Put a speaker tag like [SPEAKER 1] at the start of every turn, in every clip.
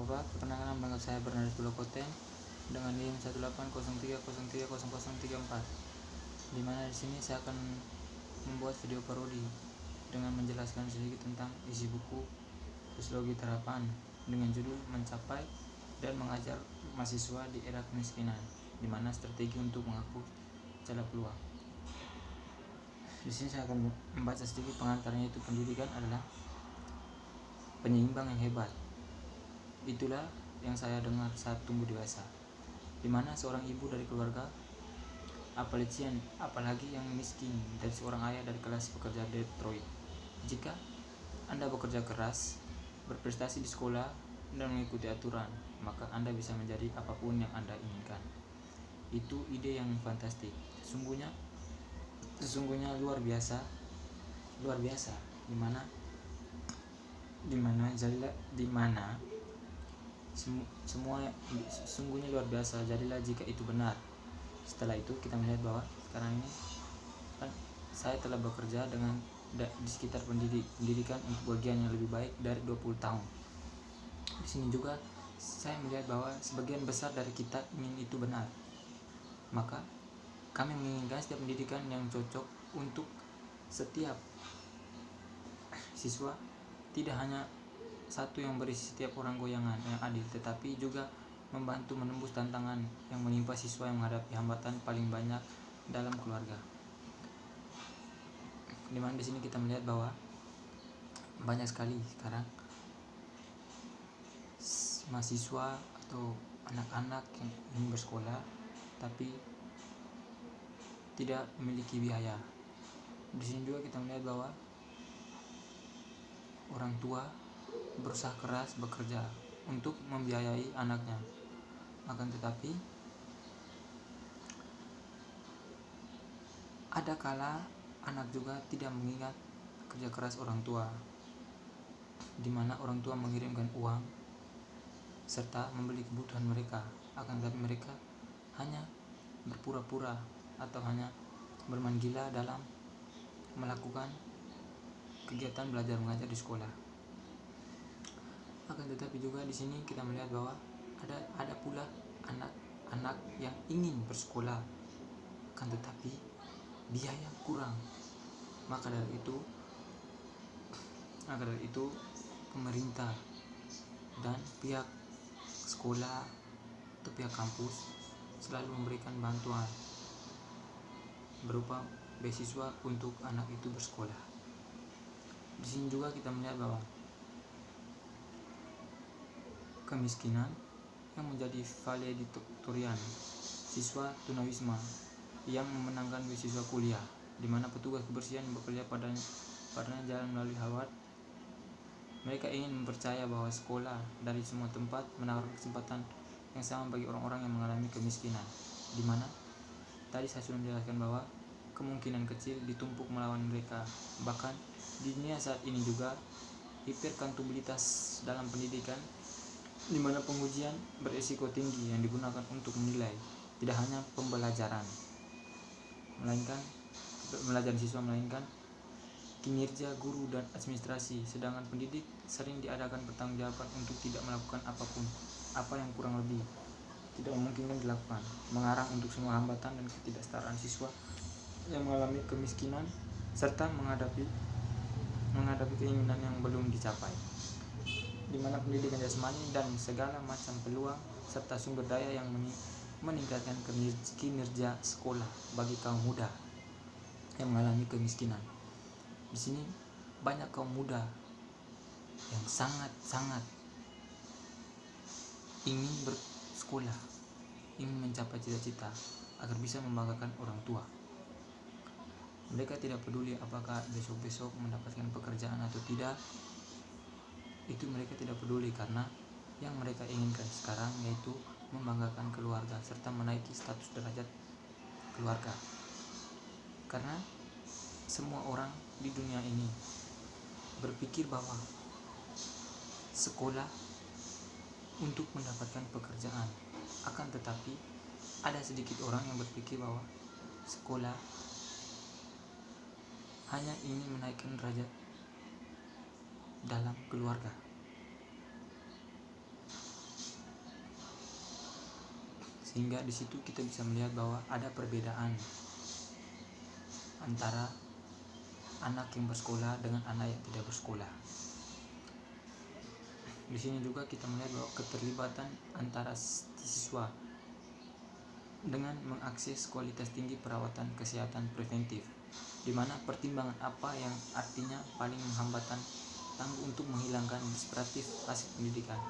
[SPEAKER 1] Bapak, perkenalkan nama saya Bernardus Bulokoten dengan NIM 18030300034, di mana di sini saya akan membuat video parodi dengan menjelaskan sedikit tentang isi buku Sosiologi Terapan dengan judul Mencapai dan Mengajar Mahasiswa di Era Kemiskinan, di mana strategi untuk menghapus celah peluang. Di sini saya akan membaca sedikit pengantarnya, itu pendidikan adalah penyeimbang yang hebat. Itulah yang saya dengar saat tumbuh dewasa, di mana seorang ibu dari keluarga apalagi yang miskin, dari seorang ayah dari kelas pekerja Detroit. Jika Anda bekerja keras, berprestasi di sekolah, dan mengikuti aturan, maka Anda bisa menjadi apapun yang Anda inginkan. Itu ide yang fantastik, sesungguhnya luar biasa, sesungguhnya luar biasa. Jadilah jika itu benar. Setelah itu kita melihat bahwa sekarang ini kan saya telah bekerja di sekitar pendidikan untuk bagian yang lebih baik dari 20 tahun. Di sini juga saya melihat bahwa sebagian besar dari kita ingin itu benar. Maka kami menginginkan setiap pendidikan yang cocok untuk setiap siswa, tidak hanya satu yang berisi setiap orang goyangan yang adil, tetapi juga membantu menembus tantangan yang menimpa siswa yang menghadapi hambatan paling banyak dalam keluarga. Dimana di sini kita melihat bahwa banyak sekali sekarang mahasiswa atau anak-anak yang ingin bersekolah tapi tidak memiliki biaya. Di sini juga kita melihat bahwa orang tua berusaha keras bekerja untuk membiayai anaknya, akan tetapi ada kala anak juga tidak mengingat kerja keras orang tua, di mana orang tua mengirimkan uang serta membeli kebutuhan mereka, akan tetapi mereka hanya berpura-pura atau hanya bermain gila dalam melakukan kegiatan belajar mengajar di sekolah. Akan tetapi juga di sini kita melihat bahwa ada pula anak-anak yang ingin bersekolah, akan tetapi biaya kurang. Maka dari itu pemerintah dan pihak sekolah atau pihak kampus selalu memberikan bantuan berupa beasiswa untuk anak itu bersekolah. Di sini juga kita melihat bahwa kemiskinan yang menjadi valedictorian siswa tunawisma yang memenangkan beasiswa kuliah, di mana petugas kebersihan yang bekerja padanya jalan melalui Harvard. Mereka ingin mempercaya bahwa sekolah dari semua tempat menawarkan kesempatan yang sama bagi orang-orang yang mengalami kemiskinan, di mana tadi saya sudah menjelaskan bahwa kemungkinan kecil ditumpuk melawan mereka. Bahkan di dunia saat ini juga hiperkantubilitas dalam pendidikan, di mana pengujian berisiko tinggi yang digunakan untuk menilai tidak hanya pembelajaran siswa, melainkan kinerja guru dan administrasi. Sedangkan pendidik sering diadakan pertanggungjawaban untuk tidak melakukan apa yang kurang lebih tidak memungkinkan dilakukan, mengarang untuk semua hambatan dan ketidaksetaraan siswa yang mengalami kemiskinan serta menghadapi keinginan yang belum dicapai, di mana pendidikan jasmani dan segala macam peluang serta sumber daya yang meningkatkan kinerja sekolah bagi kaum muda yang mengalami kemiskinan. Di sini banyak kaum muda yang sangat ingin bersekolah, ingin mencapai cita-cita agar bisa membanggakan orang tua. Mereka tidak peduli apakah besok-besok mendapatkan pekerjaan atau tidak. Itu mereka tidak peduli, karena yang mereka inginkan sekarang yaitu membanggakan keluarga serta menaiki status derajat keluarga. Karena semua orang di dunia ini berpikir bahwa sekolah untuk mendapatkan pekerjaan, akan tetapi ada sedikit orang yang berpikir bahwa sekolah hanya ingin menaikkan derajat dalam keluarga. Sehingga di situ kita bisa melihat bahwa ada perbedaan antara anak yang bersekolah dengan anak yang tidak bersekolah. Di sini juga kita melihat bahwa keterlibatan antara siswa dengan mengakses kualitas tinggi perawatan kesehatan preventif, di mana pertimbangan apa yang artinya paling menghambatan tangguh untuk menghilangkan disparatif hasil pendidikan.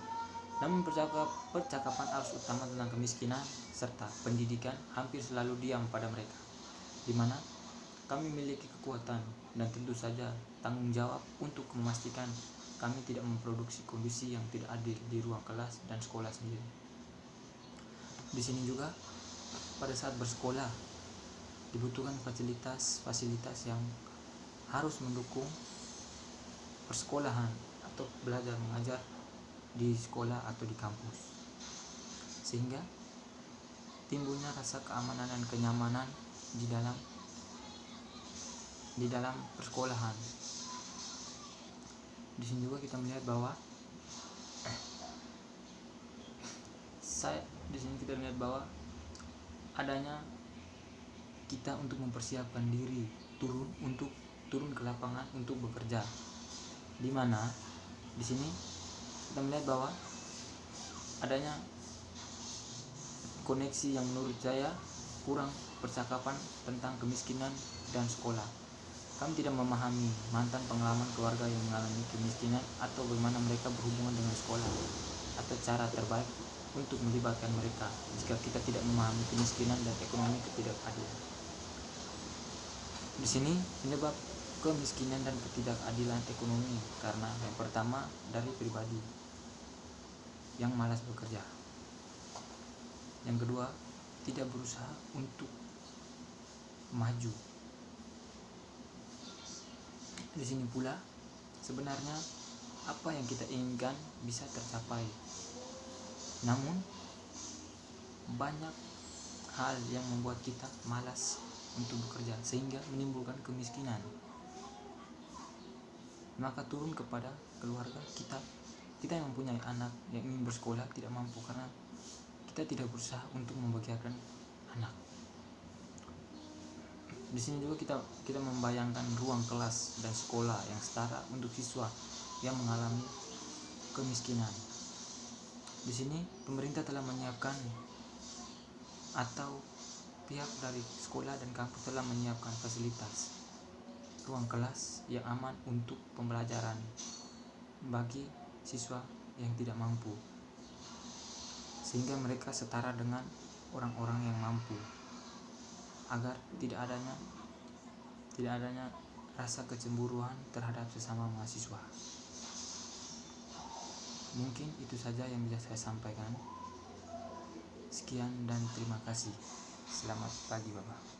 [SPEAKER 1] Namun percakapan arus utama tentang kemiskinan serta pendidikan hampir selalu diam pada mereka, di mana kami memiliki kekuatan dan tentu saja tanggung jawab untuk memastikan kami tidak memproduksi kondisi yang tidak adil di ruang kelas dan sekolah sendiri. Di sini juga pada saat bersekolah dibutuhkan fasilitas yang harus mendukung persekolahan atau belajar mengajar di sekolah atau di kampus, sehingga timbulnya rasa keamanan dan kenyamanan di dalam persekolahan. Di sini juga kita melihat bahwa adanya kita untuk mempersiapkan diri turun ke lapangan untuk bekerja, di mana di sini kita melihat bahwa adanya koneksi yang menurut saya kurang percakapan tentang kemiskinan dan sekolah. Kami tidak memahami mantan pengalaman keluarga yang mengalami kemiskinan atau bagaimana mereka berhubungan dengan sekolah atau cara terbaik untuk melibatkan mereka jika kita tidak memahami kemiskinan dan ekonomi ketidakadilan. Di sini penyebab kemiskinan dan ketidakadilan ekonomi karena yang pertama dari pribadi yang malas bekerja. Yang kedua, tidak berusaha untuk maju. Di sini pula sebenarnya apa yang kita inginkan bisa tercapai, namun banyak hal yang membuat kita malas untuk bekerja sehingga menimbulkan kemiskinan. Maka turun kepada keluarga kita yang mempunyai anak yang ingin bersekolah tidak mampu karena kita tidak berusaha untuk membahagiakan anak. Di sini juga kita membayangkan ruang kelas dan sekolah yang setara untuk siswa yang mengalami kemiskinan. Di sini pemerintah telah menyiapkan atau pihak dari sekolah dan kampus telah menyiapkan fasilitas ruang kelas yang aman untuk pembelajaran bagi siswa yang tidak mampu, sehingga mereka setara dengan orang-orang yang mampu, agar tidak adanya rasa kecemburuan terhadap sesama mahasiswa. Mungkin itu saja yang bisa saya sampaikan. Sekian dan terima kasih. Selamat pagi Bapak.